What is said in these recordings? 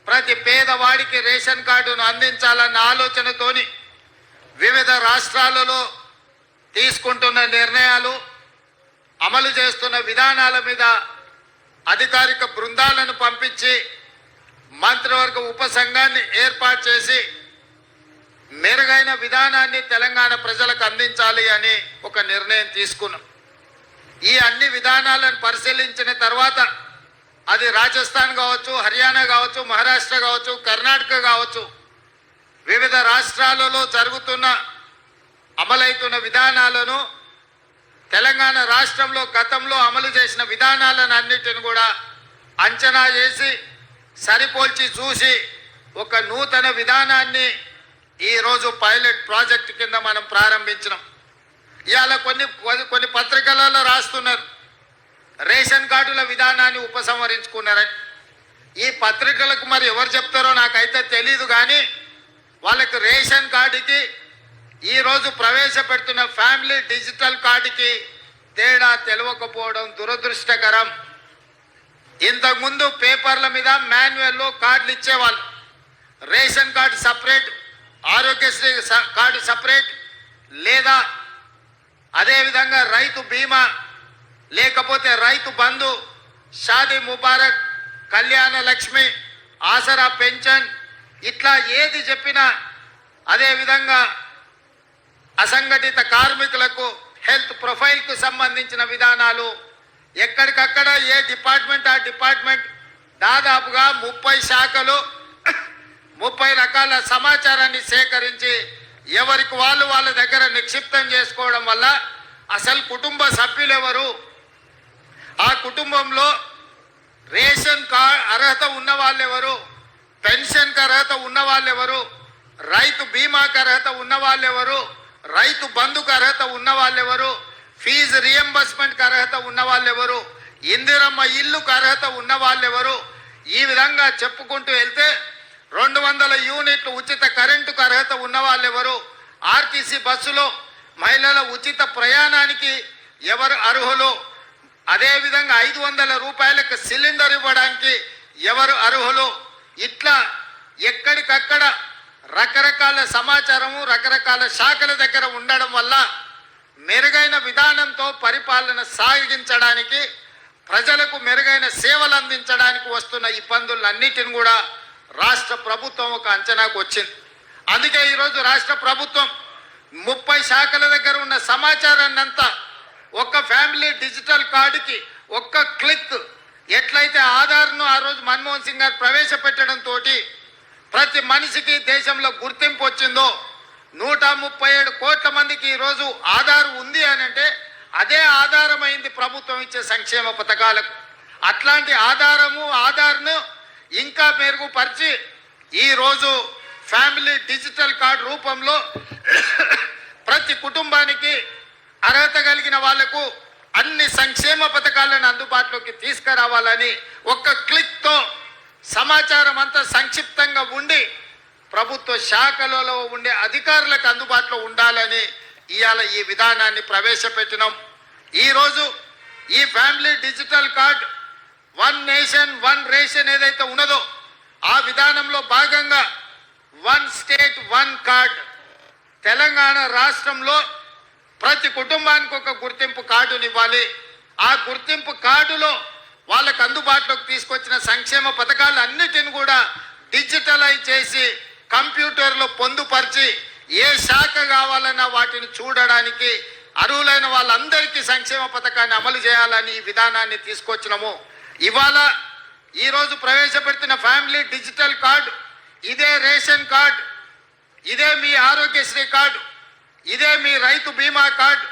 ప్రతి పేదవాడికి రేషన్ కార్డును అందించాలన్న ఆలోచనతోని వివిధ రాష్ట్రాలలో తీసుకుంటున్న నిర్ణయాలు, అమలు చేస్తున్న విధానాల మీద అధికారిక బృందాలను పంపించి మంత్రివర్గ ఉపసంఘాన్ని ఏర్పాటు చేసి మెరుగైన విధానాన్ని తెలంగాణ ప్రజలకు అందించాలి అని ఒక నిర్ణయం తీసుకున్నాం. ఈ అన్ని విధానాలను పరిశీలించిన తర్వాత అది రాజస్థాన్ కావచ్చు, హర్యానా కావచ్చు, మహారాష్ట్ర కావచ్చు, కర్ణాటక కావచ్చు, వివిధ రాష్ట్రాలలో జరుగుతున్న అమలవుతున్న విధానాలను తెలంగాణ రాష్ట్రంలో గతంలో అమలు చేసిన విధానాలను అన్నిటిని కూడా అంచనా చేసి సరిపోల్చి చూసి ఒక నూతన విధానాన్ని ఈరోజు పైలట్ ప్రాజెక్టు కింద మనం ప్రారంభించినాం. ఇవాళ కొన్ని పత్రికలలో రాస్తున్నారు రేషన్ కార్డుల విధానాన్ని ఉపసంహరించుకున్నారని. ఈ పత్రికలకు మరి ఎవరు చెప్తారో నాకైతే తెలీదు, కానీ వాళ్ళకి రేషన్ కార్డుకి ఈరోజు ప్రవేశపెడుతున్న ఫ్యామిలీ డిజిటల్ కార్డుకి తేడా తెలియకపోవడం దురదృష్టకరం. ఇంతకుముందు పేపర్ల మీద మాన్యువల్లో కార్డులు ఇచ్చేవాళ్ళు. Ration card separate, Aarogyasri card separate, లేదా అదేవిధంగా రైతు బీమా, లేకపోతే రైతు బంధు, షాదీ ముబారక్, కళ్యాణ లక్ష్మి, ఆసరా పెన్షన్, ఇట్లా ఏది చెప్పినా, అదేవిధంగా అసంఘటిత కార్మికులకు హెల్త్ ప్రొఫైల్కు సంబంధించిన విధానాలు ఎక్కడికక్కడ ఏ డిపార్ట్మెంట్ ఆ డిపార్ట్మెంట్ దాదాపుగా 30 శాఖలు 30 రకాల సమాచారాన్ని సేకరించి ఎవరికి వాళ్ళ దగ్గర నిక్షిప్తం చేసుకోవడం వల్ల అసలు కుటుంబ సభ్యులు ఎవరు, ఆ కుటుంబంలో రేషన్ కార్డు అర్హత ఉన్న వాళ్ళు ఎవరు, పెన్షన్కి అర్హత ఉన్న వాళ్ళు ఎవరు, రైతు బీమాకి అర్హత ఉన్న వాళ్ళు ఎవరు, రైతు బంధుకు అర్హత ఉన్న వాళ్ళు ఎవరు, ఫీజు రియంబర్స్మెంట్కి అర్హత ఉన్న వాళ్ళు ఎవరు, ఇందిరమ్మ ఇల్లుకు అర్హత ఉన్న వాళ్ళు ఎవరు, ఈ విధంగా చెప్పుకుంటూ వెళ్తే 200 యూనిట్లు ఉచిత కరెంటుకు అర్హత ఉన్న వాళ్ళు ఎవరు, ఆర్టీసీ బస్సులో మహిళల ఉచిత ప్రయాణానికి ఎవరు అర్హులు, అదేవిధంగా 500 రూపాయలకు సిలిండర్ ఇవ్వడానికి ఎవరు అర్హులు, ఇట్లా ఎక్కడికక్కడ రకరకాల సమాచారము రకరకాల శాఖల దగ్గర ఉండడం వల్ల మెరుగైన విధానంతో పరిపాలన సాగించడానికి, ప్రజలకు మెరుగైన సేవలు అందించడానికి వస్తున్న ఇబ్బందులన్నిటిని కూడా రాష్ట్ర ప్రభుత్వం ఒక అంచనాకు వచ్చింది. అందుకే ఈరోజు రాష్ట్ర ప్రభుత్వం 30 శాఖల దగ్గర ఉన్న సమాచారాన్ని అంతా ఒక్క ఫ్యామిలీ డిజిటల్ కార్డుకి ఒక్క క్లిక్, ఎట్లయితే ఆధార్ను ఆ రోజు మన్మోహన్ సింగ్ గారు ప్రవేశపెట్టడంతో ప్రతి మనిషికి దేశంలో గుర్తింపు వచ్చిందో, 137 కోట్ల మందికి ఈరోజు ఆధార్ ఉంది అని అంటే అదే ఆధారమైంది ప్రభుత్వం ఇచ్చే సంక్షేమ పథకాలకు. అట్లాంటి ఆధార్ను ఇంకా మెరుగుపరిచి ఈరోజు ఫ్యామిలీ డిజిటల్ కార్డు రూపంలో ప్రతి కుటుంబానికి అర్హత కలిగిన వాళ్లకు అన్ని సంక్షేమ పథకాలను అందుబాటులోకి తీసుకురావాలని ఒక్క క్లిక్తో సమాచారం అంతా సంక్షిప్తంగా ఉండి ప్రభుత్వ శాఖలలో ఉండే అధికారులకు అందుబాటులో ఉండాలని ఇవాళ ఈ విధానాన్ని ప్రవేశపెట్టినాం. ఈరోజు ఈ family digital card 1 nation 1 ration ఏదైతే ఉన్నదో ఆ విధానంలో భాగంగా 1 స్టేట్ 1 కార్డ్, తెలంగాణ రాష్ట్రంలో ప్రతి కుటుంబానికి ఒక గుర్తింపు కార్డునివ్వాలి. ఆ గుర్తింపు కార్డులో వాళ్ళకు అందుబాటులోకి తీసుకొచ్చిన సంక్షేమ పథకాలు అన్నిటిని కూడా డిజిటలైజ్ చేసి కంప్యూటర్లో పొందుపరిచి ఏ శాఖ కావాలన్నా వాటిని చూడడానికి అర్హులైన వాళ్ళందరికీ సంక్షేమ పథకాన్ని అమలు చేయాలని ఈ విధానాన్ని తీసుకొచ్చినాము. ఇవాళ ఈరోజు ప్రవేశపెడుతున్న ఫ్యామిలీ డిజిటల్ కార్డు, ఇదే రేషన్ కార్డు, ఇదే మీ ఆరోగ్యశ్రీ కార్డు, ఇదే మీ రైతు బీమా కార్డు,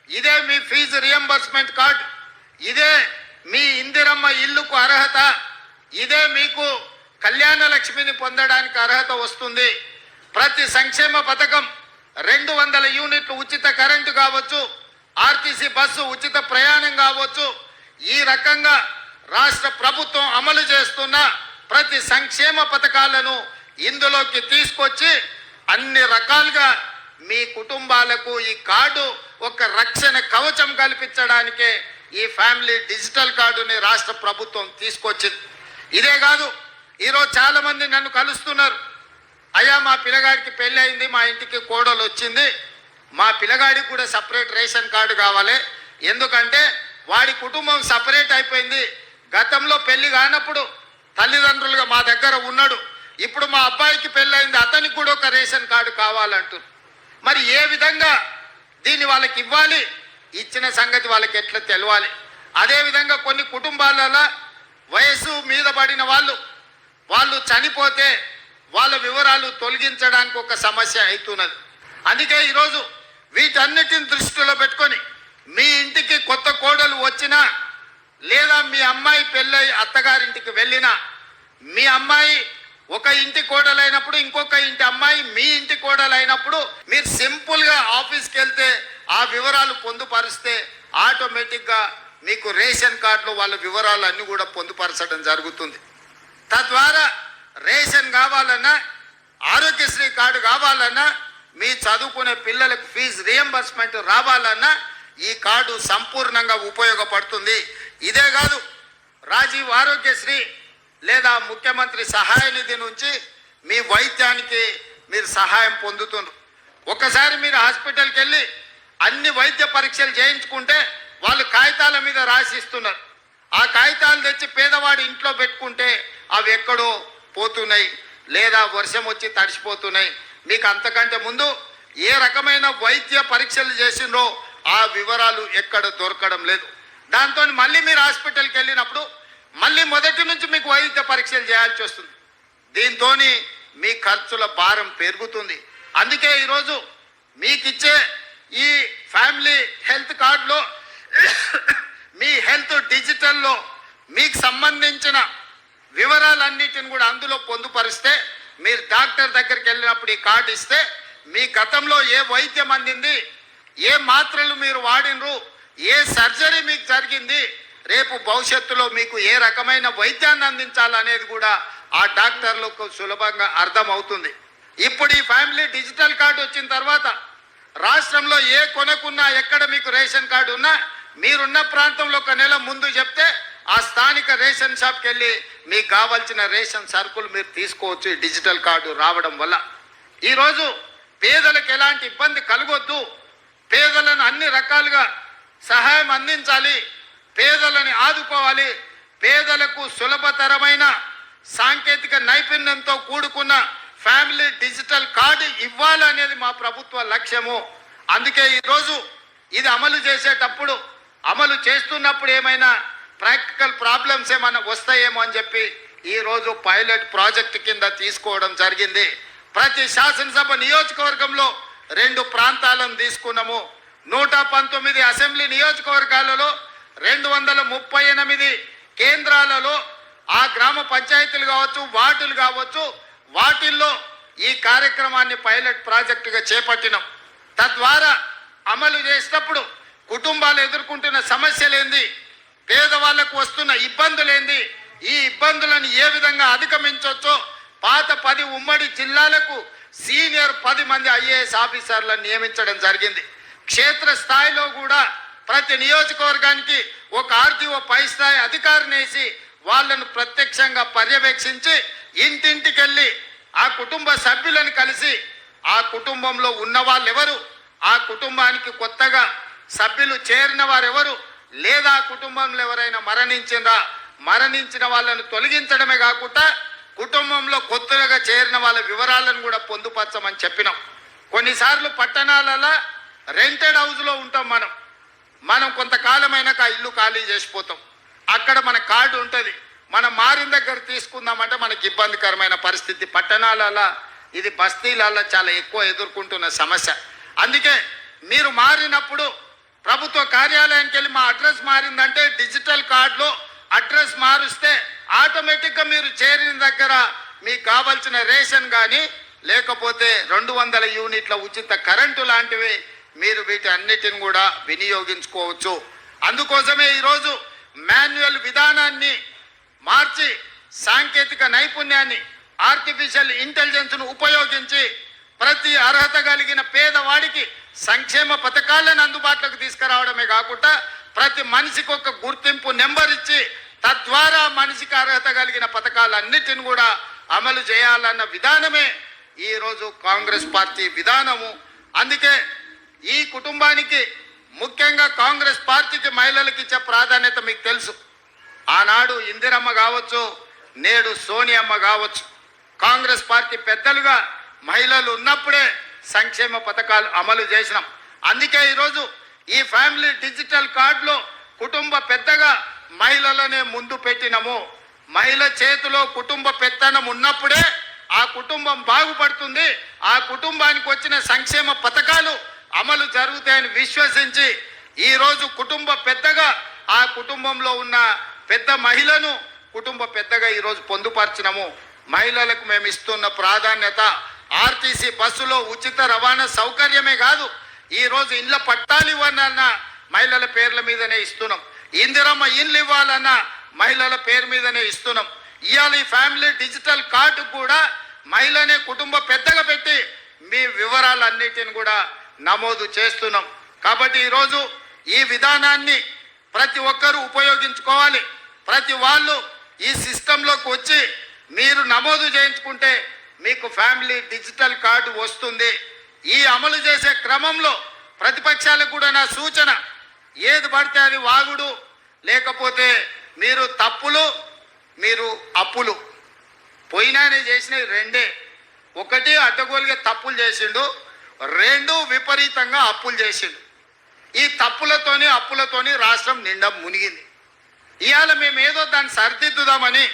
ఇదే మీ ఫీజు రియంబర్స్మెంట్ కార్డు, ఇదే మీ ఇందిరమ్మ ఇల్లుకు అర్హత, ఇదే మీకు కళ్యాణ లక్ష్మిని పొందడానికి అర్హత వస్తుంది. ప్రతి సంక్షేమ పథకం 200 యూనిట్లు ఉచిత కరెంటు కావచ్చు, ఆర్టీసీ బస్సు ఉచిత ప్రయాణం కావచ్చు, ఈ రకంగా రాష్ట్ర ప్రభుత్వం అమలు చేస్తున్న ప్రతి సంక్షేమ పథకాలను ఇందులోకి తీసుకొచ్చి అన్ని రకాలుగా మీ కుటుంబాలకు ఈ కార్డు ఒక రక్షణ కవచం కల్పించడానికే ఈ ఫ్యామిలీ డిజిటల్ కార్డుని రాష్ట్ర ప్రభుత్వం తీసుకొచ్చింది. ఇదే కాదు, ఈరోజు చాలా మంది నన్ను కలుస్తున్నారు. అయ్యా మా పిల్లగాడికి పెళ్ళి అయింది, మా ఇంటికి కోడలు వచ్చింది, మా పిల్లగాడికి కూడా సపరేట్ రేషన్ కార్డు కావాలి, ఎందుకంటే వాడి కుటుంబం సపరేట్ అయిపోయింది, గతంలో పెళ్లి కానప్పుడు తల్లిదండ్రులుగా మా దగ్గర ఉన్నాడు, ఇప్పుడు మా అబ్బాయికి పెళ్ళయింది, అతనికి కూడా ఒక రేషన్ కార్డు కావాలంటారు. మరి ఏ విధంగా దీన్ని వాళ్ళకి ఇవ్వాలి, ఇచ్చిన సంగతి వాళ్ళకి ఎట్లా తెలవాలి? అదేవిధంగా కొన్ని కుటుంబాలలో వయసు మీద పడిన వాళ్ళు చనిపోతే వాళ్ళ వివరాలు తొలగించడానికి ఒక సమస్య అవుతున్నది. అందుకే ఈరోజు వీటన్నిటిని దృష్టిలో పెట్టుకొని మీ ఇంటికి కొత్త కోడలు వచ్చినా లేదా మీ అమ్మాయి పెళ్ళై అత్తగారింటికి వెళ్ళినా, మీ అమ్మాయి ఒక ఇంటి కోడలైనప్పుడు ఇంకొక ఇంటి అమ్మాయి మీ ఇంటి కోడలైనప్పుడు మీరు సింపుల్గా ఆఫీస్కి వెళ్తే ఆ వివరాలు పొందుపరిస్తే ఆటోమేటిక్గా మీకు రేషన్ కార్డులో వాళ్ళ వివరాలు అన్నీ కూడా పొందుపరచడం జరుగుతుంది. తద్వారా రేషన్ కావాలన్నా, ఆరోగ్యశ్రీ కార్డు కావాలన్నా, మీ చదువుకునే పిల్లలకు ఫీజు రియంబర్స్మెంట్ రావాలన్నా ఈ కార్డు సంపూర్ణంగా ఉపయోగపడుతుంది. ఇదే కాదు, రాజీవ్ ఆరోగ్యశ్రీ లేదా ముఖ్యమంత్రి సహాయ నిధి నుంచి మీ వైద్యానికి మీరు సహాయం పొందుతున్నారు. ఒకసారి మీరు హాస్పిటల్కి వెళ్ళి అన్ని వైద్య పరీక్షలు చేయించుకుంటే వాళ్ళు కాగితాల మీద రాసిస్తున్నారు. ఆ కాగితాలు తెచ్చి పేదవాడి ఇంట్లో పెట్టుకుంటే అవి ఎక్కడో పోతున్నాయి లేదా వర్షం వచ్చి తడిసిపోతున్నాయి. మీకు అంతకంటే ముందు ఏ రకమైన వైద్య పరీక్షలు చేసిండ్రో ఆ వివరాలు ఎక్కడ దొరకడం లేదు. దాంతో మళ్ళీ మీరు హాస్పిటల్కి వెళ్ళినప్పుడు మళ్ళీ మొదటి నుంచి మీకు వైద్య పరీక్షలు చేయాల్సి వస్తుంది. దీంతో మీ ఖర్చుల భారం పెరుగుతుంది. అందుకే ఈరోజు మీకు ఇచ్చే ఈ ఫ్యామిలీ హెల్త్ కార్డులో మీ హెల్త్ డిజిటల్లో మీకు సంబంధించిన వివరాలన్నిటిని కూడా అందులో పొందుపరిస్తే మీరు డాక్టర్ దగ్గరికి వెళ్ళినప్పుడు ఈ కార్డు ఇస్తే మీ గతంలో ఏ వైద్యం అందింది, ఏ మాత్రలు మీరు వాడినరు, ఏ సర్జరీ మీకు జరిగింది, రేపు భవిష్యత్తులో మీకు ఏ రకమైన వైద్యాన్ని అందించాలనేది కూడా ఆ డాక్టర్లకు సులభంగా అర్థమవుతుంది. ఇప్పుడు ఈ ఫ్యామిలీ డిజిటల్ కార్డు వచ్చిన తర్వాత రాష్ట్రంలో ఏ కొనకున్నా, ఎక్కడ మీకు రేషన్ కార్డు ఉన్నా, మీరున్న ప్రాంతంలో ఒక నెల ముందు చెప్తే ఆ స్థానిక రేషన్ షాప్కి వెళ్ళి మీకు కావాల్సిన రేషన్ సరుకులు మీరు తీసుకోవచ్చు. డిజిటల్ కార్డు రావడం వల్ల ఈరోజు పేదలకు ఎలాంటి ఇబ్బంది కలగొద్దు, పేదలను అన్ని రకాలుగా సహాయం అందించాలి, పేదలని ఆదుకోవాలి, పేదలకు సులభతరమైన సాంకేతిక నైపుణ్యంతో కూడుకున్న ఫ్యామిలీ డిజిటల్ కార్డు ఇవ్వాలనేది మా ప్రభుత్వ లక్ష్యము. అందుకే ఈరోజు ఇది అమలు చేసేటప్పుడు, అమలు చేస్తున్నప్పుడు ఏమైనా ప్రాక్టికల్ ప్రాబ్లమ్స్ ఏమైనా వస్తాయేమో అని చెప్పి ఈరోజు పైలట్ ప్రాజెక్టు కింద తీసుకోవడం జరిగింది. ప్రతి శాసనసభ నియోజకవర్గంలో 2 ప్రాంతాలను తీసుకున్నాము. 119 అసెంబ్లీ నియోజకవర్గాలలో 238 కేంద్రాలలో ఆ గ్రామ పంచాయతీలు కావచ్చు, వార్డులు కావచ్చు, వాటిల్లో ఈ కార్యక్రమాన్ని పైలట్ ప్రాజెక్టుగా చేపట్టినాం. తద్వారా అమలు చేసేటప్పుడు కుటుంబాలు ఎదుర్కొంటున్న సమస్యలేంది, పేదవాళ్లకు వస్తున్న ఇబ్బందులేంది, ఈ ఇబ్బందులను ఏ విధంగా అధిగమించవచ్చో పాత 10 ఉమ్మడి జిల్లాలకు సీనియర్ 10 మంది ఐఏఎస్ ఆఫీసర్లను నియమించడం జరిగింది. క్షేత్ర స్థాయిలో కూడా ప్రతి నియోజకవర్గానికి ఒక ఆర్టీఓ పై స్థాయి అధికారిని వేసి వాళ్ళను ప్రత్యక్షంగా పర్యవేక్షించి ఇంటింటికి వెళ్ళి ఆ కుటుంబ సభ్యులను కలిసి ఆ కుటుంబంలో ఉన్న వాళ్ళు ఎవరు, ఆ కుటుంబానికి కొత్తగా సభ్యులు చేరిన వారు ఎవరు, లేదా ఆ కుటుంబంలో ఎవరైనా మరణించిన వాళ్ళను తొలగించడమే కాకుండా కుటుంబంలో కొత్తగా చేరిన వాళ్ళ వివరాలను కూడా పొందుపరచమని చెప్పినాం. కొన్నిసార్లు పట్టణాలలో రెంటెడ్ హౌస్లో ఉంటాం, మనం కొంతకాలం అయినాక ఆ ఇల్లు ఖాళీ చేసిపోతాం. అక్కడ మన కార్డు ఉంటుంది, మనం మారిన దగ్గర తీసుకుందామంటే మనకి ఇబ్బందికరమైన పరిస్థితి. పట్టణాలలో ఇది బస్తీలలో చాలా ఎక్కువ ఎదుర్కొంటున్న సమస్య. అందుకే మీరు మారినప్పుడు ప్రభుత్వ కార్యాలయానికి వెళ్ళి మా అడ్రస్ మారిందంటే డిజిటల్ కార్డులో అడ్రస్ మారుస్తే ఆటోమేటిక్గా మీరు చేరిన దగ్గర మీకు కావాల్సిన రేషన్ కానీ లేకపోతే 200 యూనిట్ల ఉచిత కరెంటు లాంటివి మీరు వీటి అన్నిటిని కూడా వినియోగించుకోవచ్చు. అందుకోసమే ఈరోజు మాన్యువల్ విధానాన్ని మార్చి సాంకేతిక నైపుణ్యాన్ని, ఆర్టిఫిషియల్ ఇంటెలిజెన్స్ను ఉపయోగించి ప్రతి అర్హత కలిగిన పేదవాడికి సంక్షేమ పథకాలను అందుబాటులోకి తీసుకురావడమే కాకుండా ప్రతి మనిషికి ఒక గుర్తింపు నెంబర్ ఇచ్చి తద్వారా మనిషికి అర్హత కలిగిన పథకాలన్నిటిని కూడా అమలు చేయాలన్న విధానమే ఈరోజు కాంగ్రెస్ పార్టీ విధానము. అందుకే ఈ కుటుంబానికి ముఖ్యంగా కాంగ్రెస్ పార్టీకి మహిళలకు ఇచ్చే ప్రాధాన్యత మీకు తెలుసు. ఆనాడు ఇందిరమ్మ కావచ్చు, నేడు సోనియమ్మ కావచ్చు, కాంగ్రెస్ పార్టీ పెద్దలుగా మహిళలు ఉన్నప్పుడే సంక్షేమ పథకాలు అమలు చేసినాం. అందుకే ఈరోజు ఈ ఫ్యామిలీ డిజిటల్ కార్డులో కుటుంబ పెద్దగా మహిళలనే ముందు పెట్టినము. మహిళ చేతిలో కుటుంబ పెత్తనం ఉన్నప్పుడే ఆ కుటుంబం బాగుపడుతుంది, ఆ కుటుంబానికి వచ్చిన సంక్షేమ పథకాలు అమలు జరుగుతాయని విశ్వసించి ఈరోజు కుటుంబ పెద్దగా ఆ కుటుంబంలో ఉన్న పెద్ద మహిళను కుటుంబ పెద్దగా ఈరోజు పొందుపరిచినము. మహిళలకు మేము ఇస్తున్న ప్రాధాన్యత ఆర్టీసీ బస్సులో ఉచిత రవాణా సౌకర్యమే కాదు, ఈరోజు ఇండ్ల పట్టాలు ఇవ్వాలన్న మహిళల పేర్ల మీదనే ఇస్తున్నాం. ఇందిరమ్మ ఇండ్లు ఇవ్వాలన్న మహిళల పేరు మీదనే ఇస్తున్నాం. ఇవాళ ఈ ఫ్యామిలీ డిజిటల్ కార్డు కూడా మహిళనే కుటుంబ పెద్దగా పెట్టి మీ వివరాలన్నిటిని కూడా నమోదు చేస్తున్నాం. కాబట్టి ఈరోజు ఈ విధానాన్ని ప్రతి ఒక్కరూ ఉపయోగించుకోవాలి. ప్రతి వాళ్ళు ఈ సిస్టంలోకి వచ్చి మీరు నమోదు చేయించుకుంటే మీకు ఫ్యామిలీ డిజిటల్ కార్డు వస్తుంది. ఈ అమలు చేసే క్రమంలో ప్రతిపక్షాలకు కూడా నా సూచన, ఏది పడితే అది వాగుడు, లేకపోతే మీరు తప్పులు, మీరు అప్పులు పోయినానే చేసినవి రెండే. ఒకటి అడ్డగోలుగా తప్పులు చేసిండు, రెండు విపరీతంగా అప్పులు చేసిండు. ఈ తప్పులతోని అప్పులతోని రాష్ట్రం నిండా మునిగింది. ఇవాళ మేము ఏదో దాన్ని సరిదిద్దుదామని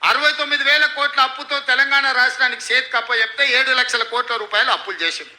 69,000 కోట్ల అప్పుతో తెలంగాణ రాష్ట్రానికి చేతికప్ప చెప్తే 7 లక్షల కోట్ల రూపాయలు అప్పులు చేసిండు.